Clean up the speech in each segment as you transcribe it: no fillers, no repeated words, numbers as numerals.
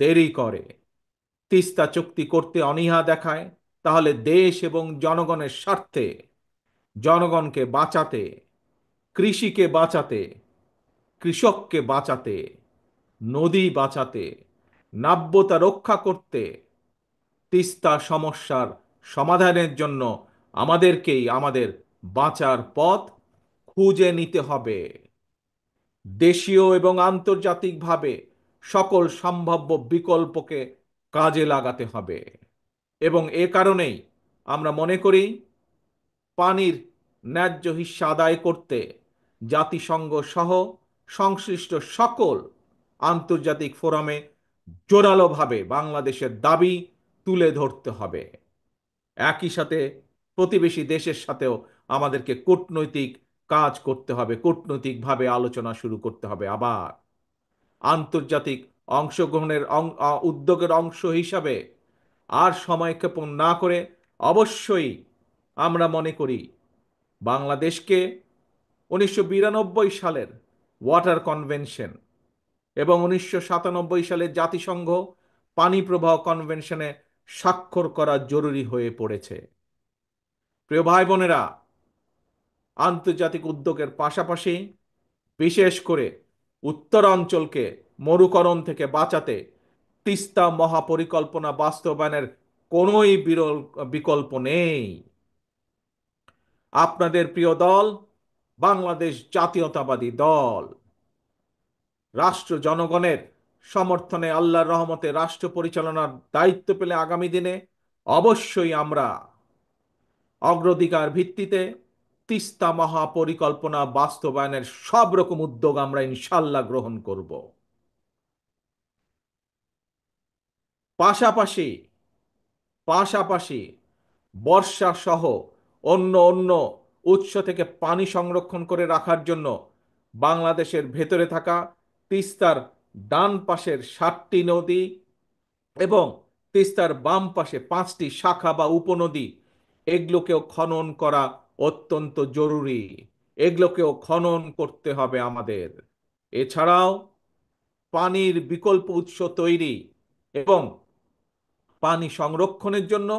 দেরি করে, তিস্তা চুক্তি করতে অনীহা দেখায়, তাহলে দেশ এবং জনগণের স্বার্থে, জনগণকে বাঁচাতে, কৃষিকে বাঁচাতে, কৃষককে বাঁচাতে, নদী বাঁচাতে, নাব্যতা রক্ষা করতে, তিস্তা সমস্যার সমাধানের জন্য আমাদেরকেই আমাদের বাঁচার পথ খুঁজে নিতে হবে। দেশীয় এবং আন্তর্জাতিকভাবে সকল সম্ভাব্য বিকল্পকে কাজে লাগাতে হবে। এবং এ কারণেই আমরা মনে করি পানির ন্যায্য হিস্যা আদায় করতে জাতিসংঘ সহ সংশ্লিষ্ট সকল আন্তর্জাতিক ফোরামে জোরালোভাবে বাংলাদেশের দাবি তুলে ধরতে হবে। একই সাথে প্রতিবেশী দেশের সাথেও আমাদেরকে কূটনৈতিক কাজ করতে হবে, কূটনৈতিকভাবে আলোচনা শুরু করতে হবে। আবার আন্তর্জাতিক অংশগ্রহণের উদ্যোগের অংশ হিসাবে আর সময়ক্ষেপণ না করে অবশ্যই আমরা মনে করি বাংলাদেশকে 1992 সালের ওয়াটার কনভেনশন এবং 1997 সালের জাতিসংঘ পানি প্রবাহ কনভেনশনে স্বাক্ষর করা জরুরি হয়ে পড়েছে। প্রিয় ভাই বোনেরা, আন্তর্জাতিক উদ্যোগের পাশাপাশি বিশেষ করে উত্তরাঞ্চলকে মরুকরণ থেকে বাঁচাতে তিস্তা মহাপরিকল্পনা বাস্তবায়নের কোনোই বিকল্প নেই। আপনাদের প্রিয় দল বাংলাদেশ জাতীয়তাবাদী দল রাষ্ট্র জনগণের সমর্থনে আল্লাহর রহমতে রাষ্ট্র পরিচালনার দায়িত্ব পেলে আগামী দিনে অবশ্যই আমরা অগ্রাধিকার ভিত্তিতে তিস্তা মহাপরিকল্পনা বাস্তবায়নের সব রকম উদ্যোগ আমরা ইনশাল্লাহ গ্রহণ করব। পাশাপাশি পাশাপাশি বর্ষা সহ অন্য অন্য উৎস থেকে পানি সংরক্ষণ করে রাখার জন্য বাংলাদেশের ভেতরে থাকা তিস্তার ডান পাশের 7টি নদী এবং তিস্তার বাম পাশে 5টি শাখা বা উপনদী, এগুলোকেও খনন করা অত্যন্ত জরুরি। এগুলোকেও খনন করতে হবে আমাদের। এছাড়াও পানির বিকল্প উৎস তৈরি এবং পানি সংরক্ষণের জন্য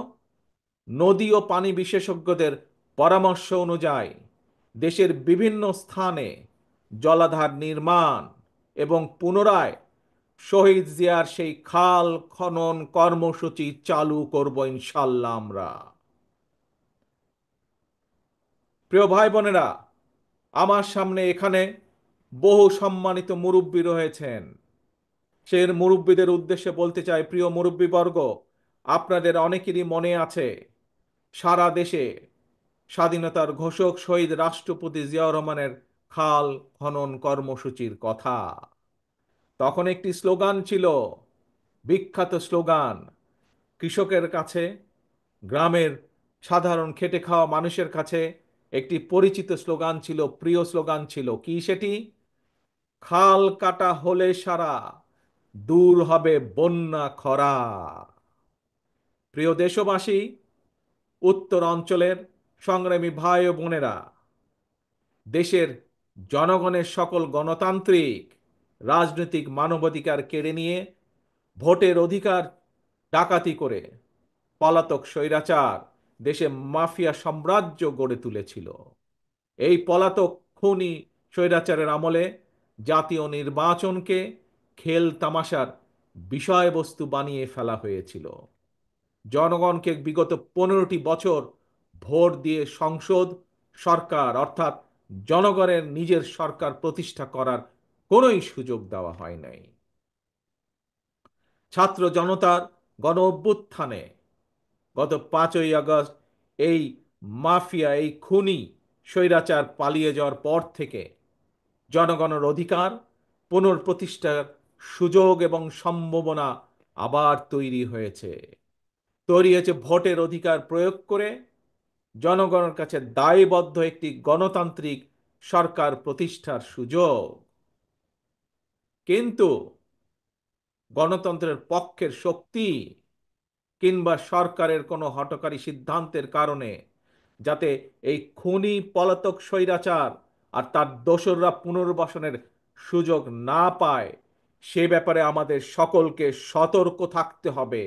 নদী ও পানি বিশেষজ্ঞদের পরামর্শ অনুযায়ী দেশের বিভিন্ন স্থানে জলাধার নির্মাণ এবং পুনরায় শহীদ জিয়ার সেই খাল খনন কর্মসূচি চালু করব ইনশাল্লাহ আমরা। প্রিয় ভাই বোনেরা, আমার সামনে এখানে বহু সম্মানিত মুরব্বী রয়েছেন। সে মুরব্বীদের উদ্দেশ্যে বলতে চাই, প্রিয় মুরব্বীবর্গ, আপনাদের অনেকেরই মনে আছে সারা দেশে স্বাধীনতার ঘোষক শহীদ রাষ্ট্রপতি জিয়াউর রহমানের খাল খনন কর্মসূচির কথা। তখন একটি স্লোগান ছিল, বিখ্যাত স্লোগান, কৃষকের কাছে, গ্রামের সাধারণ খেটে খাওয়া মানুষের কাছে একটি পরিচিত স্লোগান ছিল, প্রিয় স্লোগান ছিল, কি সেটি? খাল কাটা হলে সারা, দূর হবে বন্যা খরা। প্রিয় দেশবাসী, উত্তর অঞ্চলের সংগ্রামী ভাই ও বোনেরা, দেশের জনগণের সকল গণতান্ত্রিক রাজনৈতিক মানবাধিকার কেড়ে নিয়ে ভোটের অধিকার ডাকাতি করে পলাতক স্বৈরাচার দেশে মাফিয়া সাম্রাজ্য গড়ে তুলেছিল। এই পলাতক খুনি স্বৈরাচারের আমলে জাতীয় নির্বাচনকে খেল তামাশার বিষয়বস্তু বানিয়ে ফেলা হয়েছিল। জনগণকে বিগত 15টি বছর ভোট দিয়ে সংসদ সরকার অর্থাৎ জনগণের নিজের সরকার প্রতিষ্ঠা করার কোনোই সুযোগ দেওয়া হয় নাই। ছাত্র জনতার গণ অভ্যুত্থানে গত 5ই আগস্ট এই মাফিয়া, এই খুনি স্বৈরাচার পালিয়ে যাওয়ার পর থেকে জনগণের অধিকার পুনঃপ্রতিষ্ঠার সুযোগ এবং সম্ভাবনা আবার তৈরি হয়েছে। তৈরি হয়েছে ভোটের অধিকার প্রয়োগ করে জনগণের কাছে দায়বদ্ধ একটি গণতান্ত্রিক সরকার প্রতিষ্ঠার সুযোগ। কিন্তু গণতন্ত্রের পক্ষের শক্তি কিংবা সরকারের কোনো হঠকারী সিদ্ধান্তের কারণে যাতে এই খুনি পলাতক স্বৈরাচার আর তার দোসররা পুনর্বাসনের সুযোগ না পায়, সে ব্যাপারে আমাদের সকলকে সতর্ক থাকতে হবে।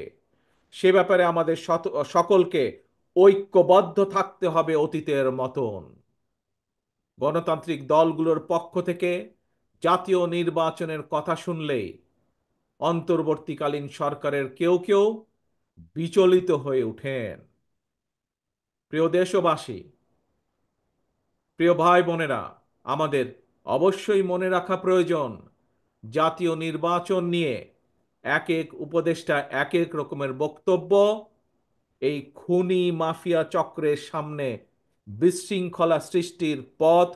সে ব্যাপারে আমাদের সকলকে ঐক্যবদ্ধ থাকতে হবে অতীতের মতন। গণতান্ত্রিক দলগুলোর পক্ষ থেকে জাতীয় নির্বাচনের কথা শুনলেই অন্তর্বর্তীকালীন সরকারের কেউ কেউ বিচলিত হয়ে ওঠেন। প্রিয় দেশবাসী, প্রিয় ভাই বোনেরা, আমাদের অবশ্যই মনে রাখা প্রয়োজন, জাতীয় নির্বাচন নিয়ে এক এক উপদেষ্টা এক এক রকমের বক্তব্য এই খুনি মাফিয়া চক্রের সামনে বিশৃঙ্খলা সৃষ্টির পথ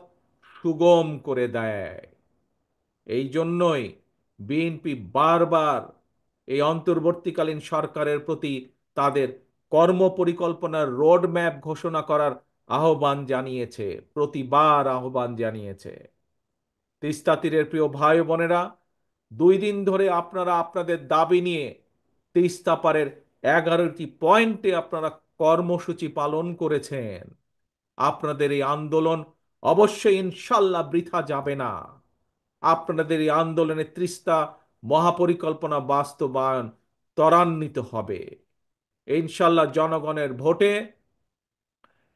সুগম করে দেয়। এই জন্যই বিএনপি বারবার এই অন্তর্বর্তীকালীন সরকারের প্রতি তাদের কর্মপরিকল্পনার রোডম্যাপ ঘোষণা করার আহ্বান জানিয়েছে, প্রতিবার আহ্বান জানিয়েছে। তিস্তা তীরের প্রিয় ভাই বোনেরা, 2 দিন ধরে আপনারা আপনাদের দাবি নিয়ে তিস্তা পারের 11টি পয়েন্টে আপনারা কর্মসূচি পালন করেছেন। আপনাদের এই আন্দোলন অবশ্যই ইনশাল্লাহ বৃথা যাবে না। আপনাদের এই আন্দোলনে তিস্তা মহাপরিকল্পনা বাস্তবায়ন ত্বরান্বিত হবে ইনশাল্লাহ। জনগণের ভোটে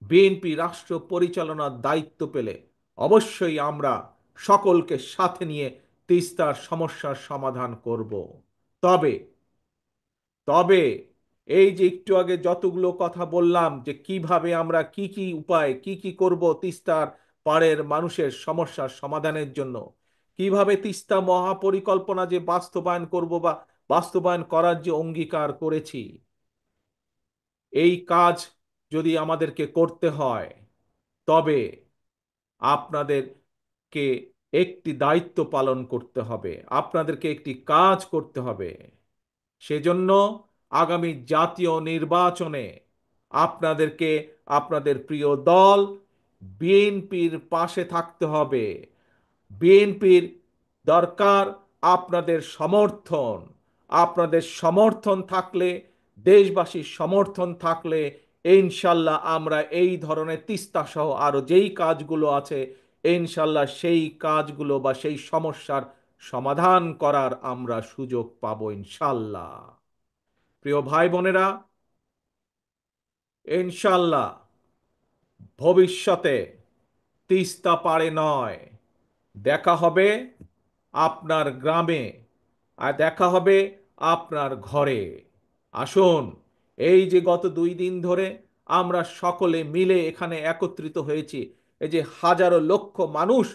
বিএনপি রাষ্ট্র পরিচালনার দায়িত্ব পেলে অবশ্যই আমরা সকলকে সাথে নিয়ে তিস্তার সমস্যার সমাধান করব। তবে তবে এই যে একটু আগে যতগুলো কথা বললাম যে কিভাবে আমরা কি কি উপায় কি কি করব তিস্তার পাড়ের মানুষের সমস্যার সমাধানের জন্য, কিভাবে তিস্তা মহাপরিকল্পনা যে বাস্তবায়ন করব বা বাস্তবায়ন করার যে অঙ্গীকার করেছি, এই কাজ যদি আমাদেরকে করতে হয় তবে আপনাদেরকে একটি দায়িত্ব পালন করতে হবে, আপনাদেরকে একটি কাজ করতে হবে। সেজন্য আগামী জাতীয় নির্বাচনে আপনাদেরকে আপনাদের প্রিয় দল বিএনপির পাশে থাকতে হবে। বিএনপির দরকার আপনাদের সমর্থন। আপনাদের সমর্থন থাকলে, দেশবাসীর সমর্থন থাকলে ইনশাল্লাহ আমরা এই ধরনের তিস্তা সহ আরো যেই কাজগুলো আছে ইনশাল্লাহ সেই কাজগুলো বা সেই সমস্যার সমাধান করার আমরা সুযোগ পাবো ইনশাল্লাহ। প্রিয় ভাই বোনেরা, ইনশাল্লাহ ভবিষ্যতে তিস্তা পারে নয়, দেখা হবে আপনার গ্রামে, আর দেখা হবে আপনার ঘরে। আসুন, এই যে গত 2 দিন ধরে আমরা সকলে মিলে এখানে একত্রিত হয়েছি, এই যে হাজারো লক্ষ মানুষ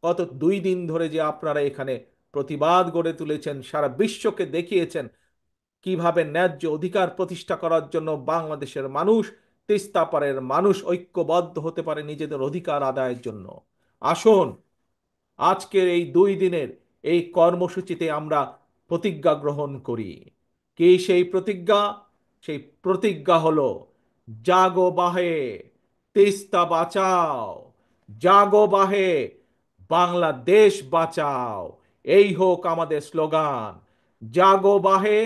গত 2 দিন ধরে যে আপনারা এখানে প্রতিবাদ গড়ে তুলেছেন, সারা বিশ্বকে দেখিয়েছেন কিভাবে ন্যায্য অধিকার প্রতিষ্ঠা করার জন্য বাংলাদেশের মানুষ, তিস্তা পারের মানুষ ঐক্যবদ্ধ হতে পারে নিজেদের অধিকার আদায়ের জন্য। আসুন, আজকের এই 2 দিনের এই কর্মসূচিতে আমরা প্রতিজ্ঞা গ্রহণ করি। কি সেই প্রতিজ্ঞা? সেই প্রতিজ্ঞা হলো জাগো বাহে, তিস্তা বাঁচাও, জাগো বাহে, বাংলাদেশ বাঁচাও। এই হোক আমাদের স্লোগান, জাগো বাহে,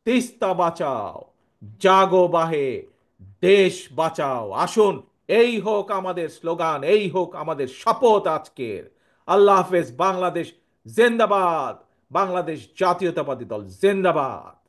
তিস্তা বাঁচাও, জাগো বাহে, দেশ বাঁচাও। আসুন, এই হোক আমাদের স্লোগান, এই হোক আমাদের শপথ আজকের। আল্লাহ হাফেজ। বাংলাদেশ জিন্দাবাদ। বাংলাদেশ জাতীয়তাবাদী দল জিন্দাবাদ।